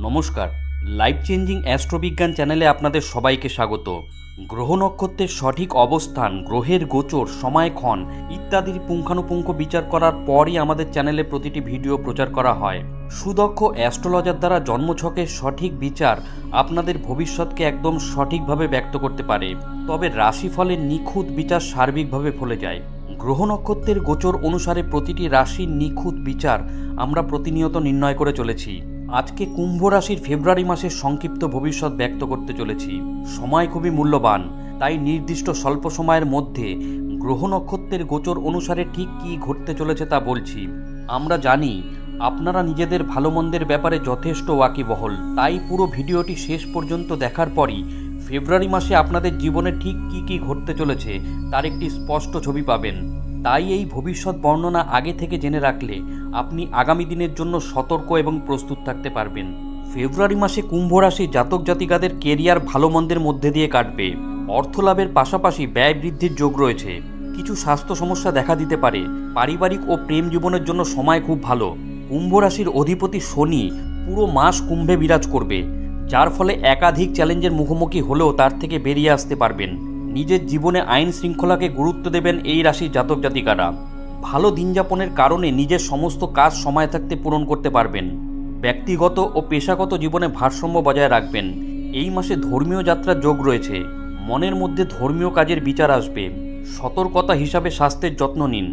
নমস্কার, life changing অ্যাস্ট্রোবিজ্ঞান চ্যানেলে আপনাদের সবাইকে স্বাগত। গ্রহ নক্ষত্রের সঠিক অবস্থান, গ্রহের গোচর, সময়ক্ষণ ইত্যাদির পুঙ্খানুপুঙ্খ বিচার করার পরই আমাদের চ্যানেলে প্রতিটি ভিডিও প্রচার করা হয়। সুদক্ষ অ্যাস্ট্রোলজার দ্বারা জন্মছকের সঠিক বিচার আপনাদের ভবিষ্যৎকে একদম সঠিকভাবে ব্যক্ত করতে পারে, তবে রাশিফলের নিখুঁত বিচার সার্বিকভাবে ফলে যায়। গ্রহ নক্ষত্রের গোচর অনুসারে প্রতিটি রাশির নিখুঁত বিচার আমরা প্রতিনিয়ত নির্ণয় করে চলেছি। আজকে কুম্ভ রাশির ফেব্রুয়ারি মাসের সংক্ষিপ্ত ভবিষ্যৎ ব্যক্ত করতে চলেছি। সময় খুবই মূল্যবান, তাই নির্দিষ্ট স্বল্প সময়ের মধ্যে গ্রহ নক্ষত্রের গোচর অনুসারে ঠিক কী ঘটতে চলেছে তা বলছি। আমরা জানি আপনারা নিজেদের ভালো মন্দের ব্যাপারে যথেষ্ট ওয়াকিবহল, তাই পুরো ভিডিওটি শেষ পর্যন্ত দেখার পরই ফেব্রুয়ারি মাসে আপনাদের জীবনে ঠিক কী কী ঘটতে চলেছে তার একটি স্পষ্ট ছবি পাবেন। তাই এই ভবিষ্যৎ বর্ণনা আগে থেকে জেনে রাখলে আপনি আগামী দিনের জন্য সতর্ক এবং প্রস্তুত থাকতে পারবেন। ফেব্রুয়ারি মাসে কুম্ভ রাশি জাতক জাতিকাদের কেরিয়ার ভালো মন্দের মধ্যে দিয়ে কাটবে। অর্থলাভের পাশাপাশি ব্যয় বৃদ্ধির যোগ রয়েছে। কিছু স্বাস্থ্য সমস্যা দেখা দিতে পারে। পারিবারিক ও প্রেম জীবনের জন্য সময় খুব ভালো। কুম্ভ রাশির অধিপতি শনি পুরো মাস কুম্ভে বিরাজ করবে, যার ফলে একাধিক চ্যালেঞ্জের মুখোমুখি হলেও তার থেকে বেরিয়ে আসতে পারবেন। নিজের জীবনে আইন শৃঙ্খলাকে গুরুত্ব দেবেন এই রাশির জাতক জাতিকারা। ভালো দিনযাপনের কারণে নিজের সমস্ত কাজ সময় থাকতে পূরণ করতে পারবেন। ব্যক্তিগত ও পেশাগত জীবনে ভারসাম্য বজায় রাখবেন। এই মাসে ধর্মীয় যাত্রার যোগ রয়েছে। মনের মধ্যে ধর্মীয় কাজের বিচার আসবে। সতর্কতা হিসাবে স্বাস্থ্যের যত্ন নিন।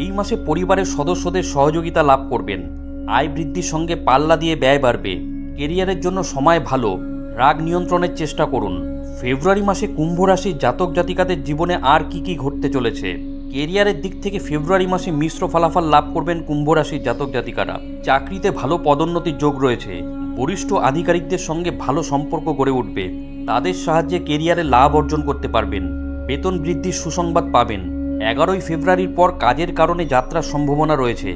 এই মাসে পরিবারের সদস্যদের সহযোগিতা লাভ করবেন। আয় বৃদ্ধির সঙ্গে পাল্লা দিয়ে ব্যয় বাড়বে। কেরিয়ারের জন্য সময় ভালো। রাগ নিয়ন্ত্রণের চেষ্টা করুন। ফেব্রুয়ারি মাসে কুম্ভ রাশির জাতক জাতিকাদের জীবনে আর কি কি ঘটতে চলেছে। কেরিয়ারের দিক থেকে ফেব্রুয়ারি মাসে মিশ্র ফলাফল লাভ করবেন কুম্ভ রাশির জাতক জাতিকারা। চাকরিতে ভালো পদোন্নতির যোগ রয়েছে। বরিষ্ঠ আধিকারিকদের সঙ্গে ভালো সম্পর্ক গড়ে উঠবে। তাদের সাহায্যে কেরিয়ারে লাভ অর্জন করতে পারবেন। বেতন বৃদ্ধির সুসংবাদ পাবেন। 11ই ফেব্রুয়ারির পর কাজের কারণে যাত্রার সম্ভাবনা রয়েছে।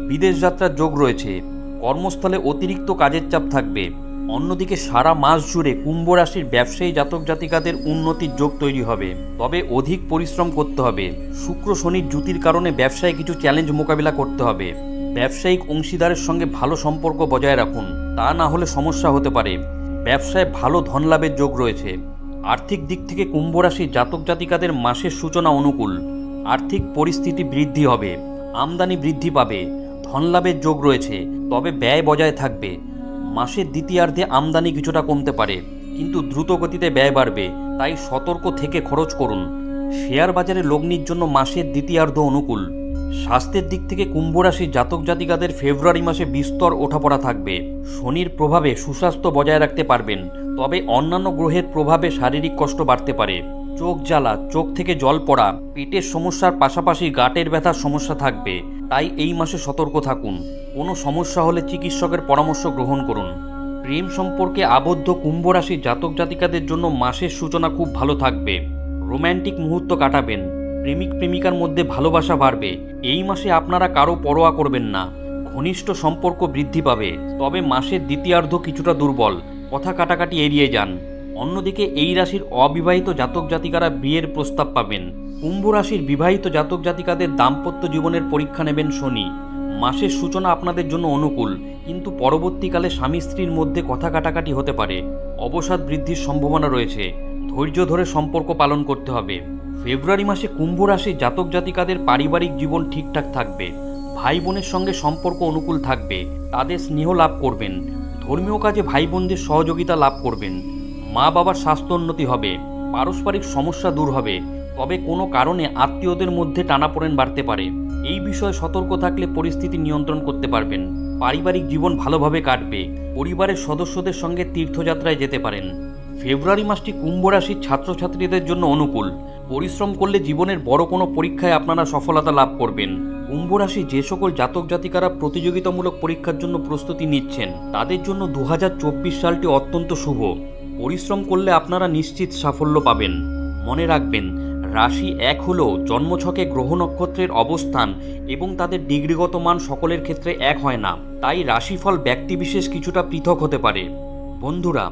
বিদেশ যাত্রার যোগ রয়েছে। কর্মস্থলে অতিরিক্ত কাজের চাপ থাকবে। অন্যদিকে সারা মাস জুড়ে কুম্ভ রাশির ব্যবসায়ী জাতক জাতিকাদের উন্নতির যোগ তৈরি হবে, তবে অধিক পরিশ্রম করতে হবে। শুক্র শনির জুতির কারণে ব্যবসায় কিছু চ্যালেঞ্জ মোকাবিলা করতে হবে। ব্যবসায়িক অংশীদারের সঙ্গে ভালো সম্পর্ক বজায় রাখুন, তা না হলে সমস্যা হতে পারে। ব্যবসায় ভালো ধনলাভের যোগ রয়েছে। আর্থিক দিক থেকে কুম্ভ রাশির জাতক জাতিকাদের মাসের সূচনা অনুকূল। আর্থিক পরিস্থিতি বৃদ্ধি হবে। আমদানি বৃদ্ধি পাবে। ধনলাভের যোগ রয়েছে, তবে ব্যয় বজায় থাকবে। মাসের দ্বিতীয়ার্ধে আমদানি কিছুটা কমতে পারে, কিন্তু দ্রুত গতিতে ব্যয় বাড়বে, তাই সতর্ক থেকে খরচ করুন। শেয়ার বাজারে লগ্নির জন্য মাসের দ্বিতীয়ার্ধ অনুকূল। স্বাস্থ্যের দিক থেকে কুম্ভ রাশির জাতক জাতিকাদের ফেব্রুয়ারি মাসে বিস্তর ওঠাপড়া থাকবে। শনির প্রভাবে সুস্বাস্থ্য বজায় রাখতে পারবেন, তবে অন্যান্য গ্রহের প্রভাবে শারীরিক কষ্ট বাড়তে পারে। চোখ জ্বালা, চোখ থেকে জল পড়া, পেটের সমস্যার পাশাপাশি গাঁটের ব্যথার সমস্যা থাকবে, তাই এই মাসে সতর্ক থাকুন। কোনো সমস্যা হলে চিকিৎসকের পরামর্শ গ্রহণ করুন। প্রেম সম্পর্কে আবদ্ধ কুম্ভ রাশির জাতক জাতিকাদের জন্য মাসের সূচনা খুব ভালো থাকবে। রোম্যান্টিক মুহূর্ত কাটাবেন। প্রেমিক প্রেমিকার মধ্যে ভালোবাসা বাড়বে। এই মাসে আপনারা কারো পরোয়া করবেন না। ঘনিষ্ঠ সম্পর্ক বৃদ্ধি পাবে, তবে মাসের দ্বিতীয়ার্ধ কিছুটা দুর্বল। কথা কাটাকাটি এড়িয়ে যান। অন্যদিকে এই রাশির অবিবাহিত জাতক জাতিকারা বিয়ের প্রস্তাব পাবেন। কুম্ভ রাশির বিবাহিত জাতক জাতিকাদের দাম্পত্য জীবনের পরীক্ষা নেবেন শনি। মাসের সূচনা আপনাদের জন্য অনুকূল, কিন্তু পরবর্তীকালে স্বামী স্ত্রীর মধ্যে কথা কাটাকাটি হতে পারে। অবসাদ বৃদ্ধির সম্ভাবনা রয়েছে। ধৈর্য ধরে সম্পর্ক পালন করতে হবে। ফেব্রুয়ারি মাসে কুম্ভ রাশির জাতক জাতিকাদের পারিবারিক জীবন ঠিকঠাক থাকবে। ভাই বোনের সঙ্গে সম্পর্ক অনুকূল থাকবে। তাদের স্নেহ লাভ করবেন। ধর্মীয় কাজে ভাই বোনদের সহযোগিতা লাভ করবেন। মা বাবার স্বাস্থ্যোন্নতি হবে। পারস্পরিক সমস্যা দূর হবে, তবে কোনো কারণে আত্মীয়দের মধ্যে টানাপোড়েন বাড়তে পারে। এই বিষয়ে সতর্ক থাকলে পরিস্থিতি নিয়ন্ত্রণ করতে পারবেন। পারিবারিক জীবন ভালোভাবে কাটবে। পরিবারের সদস্যদের সঙ্গে তীর্থযাত্রায় যেতে পারেন। ফেব্রুয়ারি মাসটি কুম্ভ রাশির ছাত্রছাত্রীদের জন্য অনুকূল। পরিশ্রম করলে জীবনের বড় কোনো পরীক্ষায় আপনারা সফলতা লাভ করবেন। কুম্ভ রাশি যে সকল জাতক জাতিকারা প্রতিযোগিতামূলক পরীক্ষার জন্য প্রস্তুতি নিচ্ছেন, তাদের জন্য 2024 সালটি অত্যন্ত শুভ। পরিশ্রম করলে আপনারা নিশ্চিত সাফল্য পাবেন। মনে রাখবেন, রাশি এক হলেও জন্মছকে গ্রহ নক্ষত্রের অবস্থান এবং তাদের ডিগ্রিগত মান সকলের ক্ষেত্রে এক হয় না, তাই রাশিফল ব্যক্তিবিশেষ কিছুটা পৃথক হতে পারে। বন্ধুরা,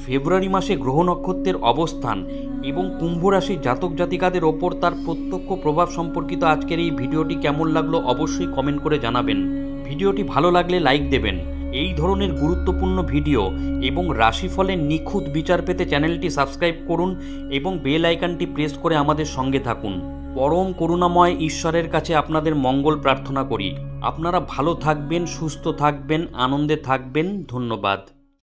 ফেব্রুয়ারি মাসে গ্রহ নক্ষত্রের অবস্থান এবং কুম্ভ রাশির জাতক জাতিকাদের ওপর তার প্রত্যক্ষ প্রভাব সম্পর্কিত আজকের এই ভিডিওটি কেমন লাগলো অবশ্যই কমেন্ট করে জানাবেন। ভিডিওটি ভালো লাগলে লাইক দেবেন এই ধরনের গুরুত্বপূর্ণ ভিডিও এবং রাশিফলের নিখুঁত বিচার পেতে চ্যানেলটি সাবস্ক্রাইব করুন এবং বেল আইকনটি প্রেস করে আমাদের সঙ্গে থাকুন। পরম করুণাময় ঈশ্বরের কাছে আপনাদের মঙ্গল প্রার্থনা করি। আপনারা ভালো থাকবেন, সুস্থ থাকবেন, আনন্দে থাকবেন। ধন্যবাদ।